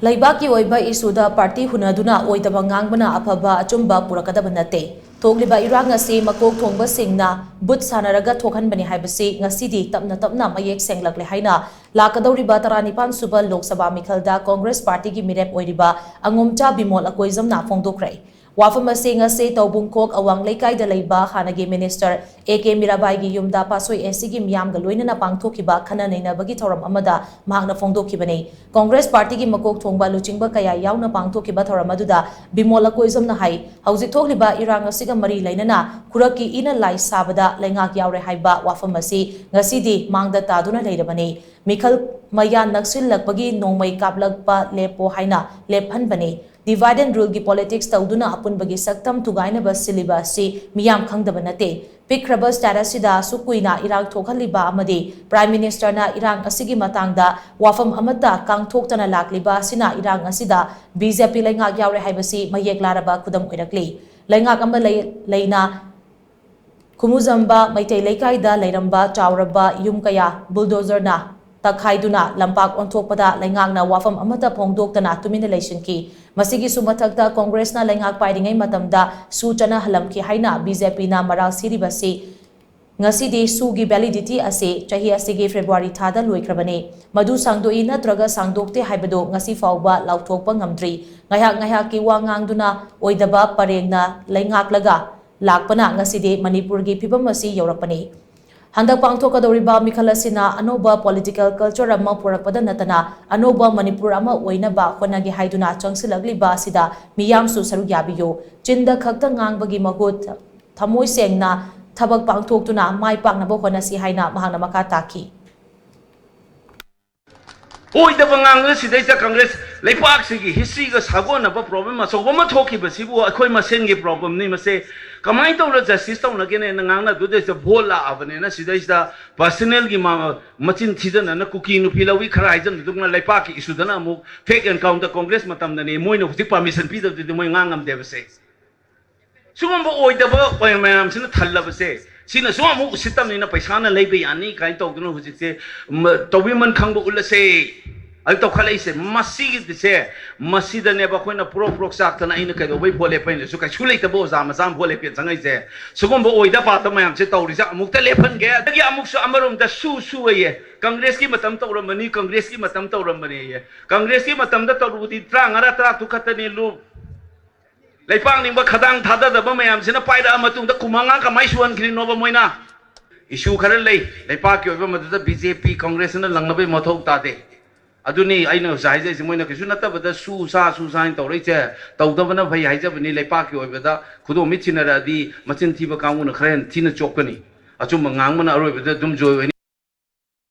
ꯂꯩꯕꯥꯛꯀꯤ ꯑꯣꯏꯕ ꯏꯁꯨꯗ ꯄꯥꯔꯇꯤ ꯍꯨꯟꯅꯗꯨꯅ ꯑꯣꯏꯗꯕ ꯉꯥꯡꯕꯅ ꯑꯐꯕ ꯑꯆꯨꯝꯕ ꯄꯨꯔꯛꯀꯗꯕ ꯅꯠꯇꯦ꯫ ꯊꯣꯛꯂꯤꯕ ꯏꯔꯥꯡ ꯑꯁꯤ ꯃꯀꯣꯛ ꯊꯣꯡꯕꯁꯤꯡꯅ ꯕꯨꯠ ꯁꯥꯟꯅꯔꯒ ꯊꯣꯛꯍꯟꯕꯅꯤ ꯍꯥꯏꯕꯁꯤ ꯉꯁꯤꯗꯤ ꯇꯞꯅ ꯇꯞꯅ ꯃꯌꯦꯛ ꯁꯦꯡꯂꯛꯂꯦ ꯍꯥꯏꯅ ꯂꯥꯛꯀꯗꯧꯔꯤꯕ 19 ꯁꯨꯕ ꯂꯣꯛ ꯁꯚꯥ ꯃꯤꯈꯜꯗ ꯀꯣꯡꯒ꯭ꯔꯦꯁ ꯄꯥꯔꯇꯤꯒꯤ ꯃꯤꯔꯦꯞ ꯑꯣꯏꯔꯤꯕ ꯑꯉꯣꯝꯆꯥ ꯕꯤꯃꯣꯜ ꯑꯀꯣꯏꯖꯝꯅ ꯐꯣꯡꯗꯣꯛꯈ꯭ꯔꯦ꯫ ꯋꯥꯐꯝ ꯑꯁꯤ ꯉꯁꯤ ꯇꯧꯕꯨꯡꯈꯣꯛ ꯑꯋꯥꯡ ꯂꯩꯀꯥꯏꯗ ꯂꯩꯕ ꯍꯥꯟꯅꯒꯤ ꯃꯤꯅꯤꯁꯇꯔ ꯑꯦ.ꯀꯦ. ꯃꯤꯔꯥꯕꯥꯏꯒꯤ ꯌꯨꯝꯗ ꯄꯥꯁꯣꯏ ꯑꯦꯁꯤꯒꯤ ꯃꯤꯌꯥꯝꯒ ꯂꯣꯏꯅꯅ ꯄꯥꯡꯊꯣꯛꯈꯤꯕ ꯈꯟꯅ ꯅꯩꯅꯕꯒꯤ ꯊꯧꯔꯝ ꯑꯃꯗ ꯃꯍꯥꯛꯅ ꯐꯣꯡꯗꯣꯛꯈꯤꯕꯅꯤ꯫ ꯀꯣꯡꯒ꯭ꯔꯦꯁ ꯄꯥꯔꯇꯤꯒꯤ ꯃꯀꯣꯛ ꯊꯣꯡꯕ ꯂꯨꯆꯤꯡꯕ ꯀꯌꯥ ꯌꯥꯎꯅ ꯄꯥꯡꯊꯣꯛꯈꯤꯕ ꯊꯧꯔꯝ ꯑꯗꯨꯗ ꯕꯤꯃꯣꯜ ꯑꯀꯣꯏꯖꯝꯅ ꯍꯥꯏ ꯍꯧꯖꯤꯛ ꯊꯣꯛꯂꯤꯕ ꯏꯔꯥꯡ ꯑꯁꯤꯒ ꯃꯔꯤ ꯂꯩꯅꯅ ꯈꯨꯔꯛꯀꯤ ꯏꯅ ꯂꯥꯏ ꯁꯥꯕꯗ ꯂꯩꯉꯥꯛ ꯌꯥꯎꯔꯦ ꯍꯥꯏꯕ ꯋꯥꯐꯝ ꯑꯁꯤ ꯉꯁꯤꯗꯤ ꯃꯥꯡꯗ ꯇꯥꯗꯨꯅ ꯂꯩꯔꯕꯅꯤ꯫ ꯃꯤꯈꯜ ꯃꯌꯥ ꯅꯛꯁꯤꯜꯂꯛꯄꯒꯤ ꯅꯣꯡꯃꯩ ꯀꯥꯞꯂꯛꯄ ꯂꯦꯞꯄꯣ ꯍꯥꯏꯅ ꯂꯦꯞꯍꯟꯕꯅꯤ꯫ ꯗꯤꯚꯥꯏꯗ ꯑꯦꯟ ꯔꯨꯜꯒꯤ ꯄꯣꯂꯤꯇꯤꯛꯁ ꯇꯧꯗꯨꯅ ꯑꯄꯨꯟꯕꯒꯤ ꯁꯛꯇꯝ ꯊꯨꯒꯥꯏꯅꯕ ꯁꯤꯜꯂꯤꯕ ꯑꯁꯤ ꯃꯤꯌꯥꯝ ꯈꯪꯗꯕ ꯅꯠꯇꯦ꯫ ꯄꯤꯛꯈ꯭ꯔꯕ ꯁ꯭ꯇꯦꯠꯁꯤꯗ ꯑꯁꯨꯛ ꯀꯨꯏꯅ ꯏꯔꯥꯡ ꯊꯣꯛꯍꯜꯂꯤꯕ ꯑꯃꯗꯤ ꯄ꯭ꯔꯥꯏꯝ ꯃꯤꯅꯤꯁꯇꯔꯅ ꯏꯔꯥꯡ ꯑꯁꯤꯒꯤ ꯃꯇꯥꯡꯗ ꯋꯥꯐꯝ ꯑꯃꯠꯇ ꯀꯥꯡꯊꯣꯛꯇꯅ ꯂꯥꯛꯂꯤꯕ ꯑꯁꯤꯅ ꯏꯔꯥꯡ ꯑꯁꯤꯗ ꯕꯤ.ꯖꯦ.ꯄꯤ. ꯂꯩꯉꯥꯛ ꯌꯥꯎꯔꯦ ꯍꯥꯏꯕꯁꯤ ꯃꯌꯦꯛ ꯂꯥꯔꯕ ꯈꯨꯗꯝ ꯑꯣꯏꯔꯛꯂꯤ꯫ ꯂꯩꯉꯥꯛ ꯑꯃ ꯂꯩꯅ ꯈꯨꯃꯨꯖꯝꯕ ꯃꯩꯇꯩ ꯂꯩꯀꯥꯏꯗ ꯂꯩꯔꯝꯕ ꯆꯥꯎꯔꯕ ꯌꯨꯝ ꯀꯌꯥ ꯕꯨꯜꯗꯣꯖꯔꯅ ꯇꯛꯈꯥꯏꯗꯨꯅ ꯂꯝꯄꯥꯛ ꯑꯣꯟꯊꯣꯛꯄꯗ ꯂꯩꯉꯥꯛꯅ ꯋꯥꯐꯝ ꯑꯃꯠꯇ ꯐꯣꯡꯗꯣꯛꯇꯅ ꯇꯨꯃꯤꯟꯅ ꯂꯩꯁꯤꯟꯈꯤ꯫ ꯃꯁꯤꯒꯤꯁꯨ ꯃꯊꯛꯇ ꯀꯣꯡꯒ꯭ꯔꯦꯁꯅ ꯂꯩꯉꯥꯛ ꯄꯥꯏꯔꯤꯉꯩ ꯃꯇꯝꯗ ꯁꯨ ꯆꯠꯅꯍꯜꯂꯝꯈꯤ ꯍꯥꯏꯅ ꯕꯤ.ꯖꯦ.ꯄꯤ.ꯅ ꯃꯔꯥꯜ ꯁꯤꯔꯤꯕꯁꯤ ꯉꯁꯤꯗꯤ ꯁꯨꯒꯤ ꯚꯦꯂꯤꯗꯤꯇꯤ ꯑꯁꯤ ꯆꯍꯤ ꯑꯁꯤꯒꯤ ꯐꯦꯕ꯭ꯔꯨꯋꯥꯔꯤ ꯊꯥꯗ ꯂꯣꯏꯈ꯭ꯔꯕꯅꯤ꯫ ꯃꯗꯨ ꯁꯥꯡꯗꯣꯛꯏ ꯅꯠꯇ꯭ꯔꯒ ꯁꯥꯡꯗꯣꯛꯇꯦ ꯍꯥꯏꯕꯗꯨ ꯉꯁꯤ ꯐꯥꯎꯕ ꯂꯥꯎꯊꯣꯛꯄ ꯉꯝꯗ꯭ꯔꯤ꯫ ꯉꯥꯏꯍꯥꯛꯀꯤ ꯋꯥ ꯉꯥꯡꯗꯨꯅ ꯑꯣꯏꯗꯕ ꯄꯔꯦꯡꯅ ꯂꯩꯉꯥꯛꯂꯒ ꯂꯥꯛꯄꯅ ꯉꯁꯤꯗꯤ ꯃꯅꯤꯄꯨꯔꯒꯤ ꯐꯤꯚꯝ ꯑꯁꯤ ꯌꯧꯔꯛꯄꯅꯤ꯫ ꯍꯟꯗꯛ ꯄꯥꯡꯊꯣꯛꯀꯗꯧꯔꯤꯕ ꯃꯤꯈꯜ ꯑꯁꯤꯅ ꯑꯅꯧꯕ ꯄꯣꯂꯤꯇꯤꯀꯦꯜ ꯀꯜꯆꯔ ꯑꯃ ꯄꯨꯔꯛꯄꯗ ꯅꯠꯇꯅ ꯑꯅꯧꯕ ꯃꯅꯤꯄꯨꯔ ꯑꯃ ꯑꯣꯏꯅꯕ ꯍꯣꯠꯅꯒꯦ ꯍꯥꯏꯗꯨꯅ ꯆꯪꯁꯤꯜꯂꯛꯂꯤꯕ ꯑꯁꯤꯗ ꯃꯤꯌꯥꯝꯁꯨ ꯁꯔꯨꯛ ꯌꯥꯕꯤꯌꯨ꯫ ꯆꯤꯟꯗ ꯈꯛꯇ ꯉꯥꯡꯕꯒꯤ ꯃꯍꯨꯠ ꯊꯃꯣꯏ ꯁꯦꯡꯅ ꯊꯕꯛ ꯄꯥꯡꯊꯣꯛꯇꯨꯅ ꯃꯥꯏ ꯄꯥꯛꯅꯕ ꯍꯣꯠꯅꯁꯤ ꯍꯥꯏꯅ ꯃꯍꯥꯛꯅ ꯃꯈꯥ ꯇꯥꯈꯤ꯫ ꯑꯣꯏꯗꯕ ꯉꯥꯡꯕ ꯁꯤꯗꯩꯗ ꯀꯪꯒ꯭ꯔꯦꯁ ꯂꯩꯄꯥꯛꯁꯤꯒꯤ ꯍꯤꯁꯇ꯭ꯔꯤꯒ ꯁꯥꯒꯣꯟꯅꯕ ꯄ꯭ꯔꯣꯕ꯭ꯂꯦꯝ ꯑꯆꯧꯕ ꯑꯃ ꯊꯣꯛꯈꯤꯕꯁꯤꯕꯨ ꯑꯩꯈꯣꯏ ꯃꯁꯦꯟꯒꯤ ꯄ꯭ꯔꯣꯕ꯭ꯂꯦꯝꯅꯤ꯫ ꯃꯁꯦ ꯀꯃꯥꯏꯅ ꯇꯧꯔ ꯖꯁꯇꯤꯁ ꯇꯧꯅꯒꯦꯅ ꯉꯥꯡꯅꯗꯨꯗꯩꯁꯤꯗ ꯚꯣꯠ ꯂꯥꯛꯑꯕꯅꯤꯅ ꯁꯤꯗꯩꯁꯤꯗ ꯄꯔꯁꯣꯅꯦꯜꯒꯤ ꯃꯆꯤꯟ ꯊꯤꯖꯟꯅꯅ ꯀꯨꯀꯤ ꯅꯨꯄꯤ ꯂꯧꯏ ꯈꯔ ꯍꯥꯏꯖꯟꯅꯗꯨꯅ ꯂꯩꯄꯥꯛꯀꯤ ꯏꯁꯨꯗꯅ ꯑꯃꯨꯛ ꯐꯦꯛ ꯑꯦꯟꯀꯥꯎꯟꯇꯔ ꯀꯣꯡꯒ꯭ꯔꯦꯁ ꯃꯇꯝꯗꯅꯤ ꯃꯣꯏꯅ ꯍꯧꯖꯤꯛ ꯄꯥꯔꯃꯤꯁꯟ ꯄꯤꯗꯕꯗꯨꯗꯤ ꯃꯣꯏ ꯉꯥꯡ ꯉꯝꯗꯦꯕꯁꯦ꯫ ꯁꯤꯒꯨꯝꯕ ꯑꯣꯏꯗꯕ ꯃꯌꯥꯝꯁꯤꯅ ꯊꯜꯂꯕꯁꯦ ꯁꯤꯅꯁꯨ ꯑꯃꯨꯛ ꯎꯁꯤꯠꯇꯕꯅꯤꯅ ꯄꯩꯁꯥꯅ ꯂꯩꯕ ꯌꯥꯅꯤ ꯀꯥꯏꯅ ꯇꯧꯗꯨꯅ ꯍꯧꯖꯤꯛꯁꯦ ꯇꯧꯕꯤꯃꯟ ꯈꯪꯕ ꯎꯠꯂꯁꯦ ꯑꯗꯨ ꯇꯧꯈꯠꯂꯛꯏꯁꯦ ꯃꯁꯤꯒꯤꯁꯦ ꯃꯁꯤꯗꯅꯦꯕ ꯑꯩꯈꯣꯏꯅ ꯄꯨꯔꯣꯛ ꯆꯥꯛꯇꯅ ꯑꯩꯅ ꯀꯩꯗꯧꯕꯩ ꯚꯣꯠ ꯂꯦꯞꯄꯩꯅꯁꯨ ꯀꯩꯁꯨ ꯂꯩꯇꯕ ꯑꯣꯖꯥ ꯃꯆꯥ ꯑꯃ ꯚꯣꯠ ꯂꯦꯞꯄꯦ ꯆꯪꯉꯛꯏꯁꯦ ꯁꯤꯒꯨꯝꯕ ꯑꯣꯏꯗ ꯄꯥꯗꯕ ꯃꯌꯥꯝꯁꯦ ꯇꯧꯔꯤꯁꯦ ꯑꯃꯨꯛꯇ ꯂꯦꯞꯍꯟꯒꯦ ꯑꯗꯒꯤ ꯑꯃꯨꯛꯁꯨ ꯑꯃꯔꯣꯝꯗ ꯁꯨꯑꯌꯦ ꯀꯪꯒ꯭ꯔꯦꯁꯀꯤ ꯃꯇꯝ ꯇꯧꯔꯝꯕꯅꯤ ꯀꯪꯒ꯭ꯔꯦꯁꯀꯤ ꯃꯇꯝ ꯇꯧꯔꯝꯕꯅꯦꯌꯦ ꯀꯪꯒ꯭ꯔꯦꯁꯀꯤ ꯃꯇꯝꯗ ꯇꯧꯔꯨꯕꯗꯤ 35 ꯈꯛꯇꯅꯤ ꯂꯨꯞ ꯂꯩꯄꯥꯛ ꯅꯤꯡꯕ ꯈꯗꯥꯡ ꯊꯥꯗꯗꯕ ꯃꯌꯥꯝꯁꯤꯅ ꯄꯥꯏꯔꯛꯑ ꯃꯇꯨꯡꯗ ꯀꯨꯝꯃꯉꯥ ꯀꯃꯥꯏ ꯁꯨꯍꯟꯈ꯭ꯔꯤꯅꯣꯕ ꯃꯣꯏꯅ ꯏꯁꯨ ꯈꯔ ꯂꯩ ꯂꯩꯄꯥꯛꯀꯤ ꯑꯣꯏꯕ ꯃꯗꯨꯗ ꯕꯤ.ꯖꯦ.ꯄꯤ. ꯀꯪꯒ꯭ꯔꯦꯁꯅ ꯂꯪꯅꯕꯩ ꯃꯊꯧ ꯇꯥꯗꯦ꯫ ꯑꯗꯨꯅꯤ ꯑꯩꯅ ꯍꯧꯖꯤꯛ ꯍꯥꯏꯖꯔꯤꯁꯦ ꯃꯣꯏꯅ ꯀꯩꯁꯨ ꯅꯠꯇꯕꯗ ꯁꯨ ꯁꯥ ꯍꯥꯏꯅ ꯇꯧꯔꯛꯏꯁꯦ ꯇꯧꯗꯕꯅ ꯐꯩ ꯍꯥꯏꯖꯕꯅꯤ꯫ ꯂꯩꯄꯥꯛꯀꯤ ꯑꯣꯏꯕꯗ ꯈꯨꯗꯣꯝ ꯃꯤꯠ ꯊꯤꯅꯔꯛꯑꯗꯤ ꯃꯆꯤꯟ ꯊꯤꯕ ꯀꯥꯡꯕꯨꯅ ꯈꯔ ꯍꯦꯟꯅ ꯊꯤꯅ ꯆꯣꯞꯀꯅꯤ꯫ ꯑꯆꯨꯝꯕ ꯉꯥꯡꯕꯅ ꯑꯔꯣꯏꯕꯗ ꯑꯗꯨꯝ ꯖꯣꯏ ꯑꯣꯏꯅꯤ꯫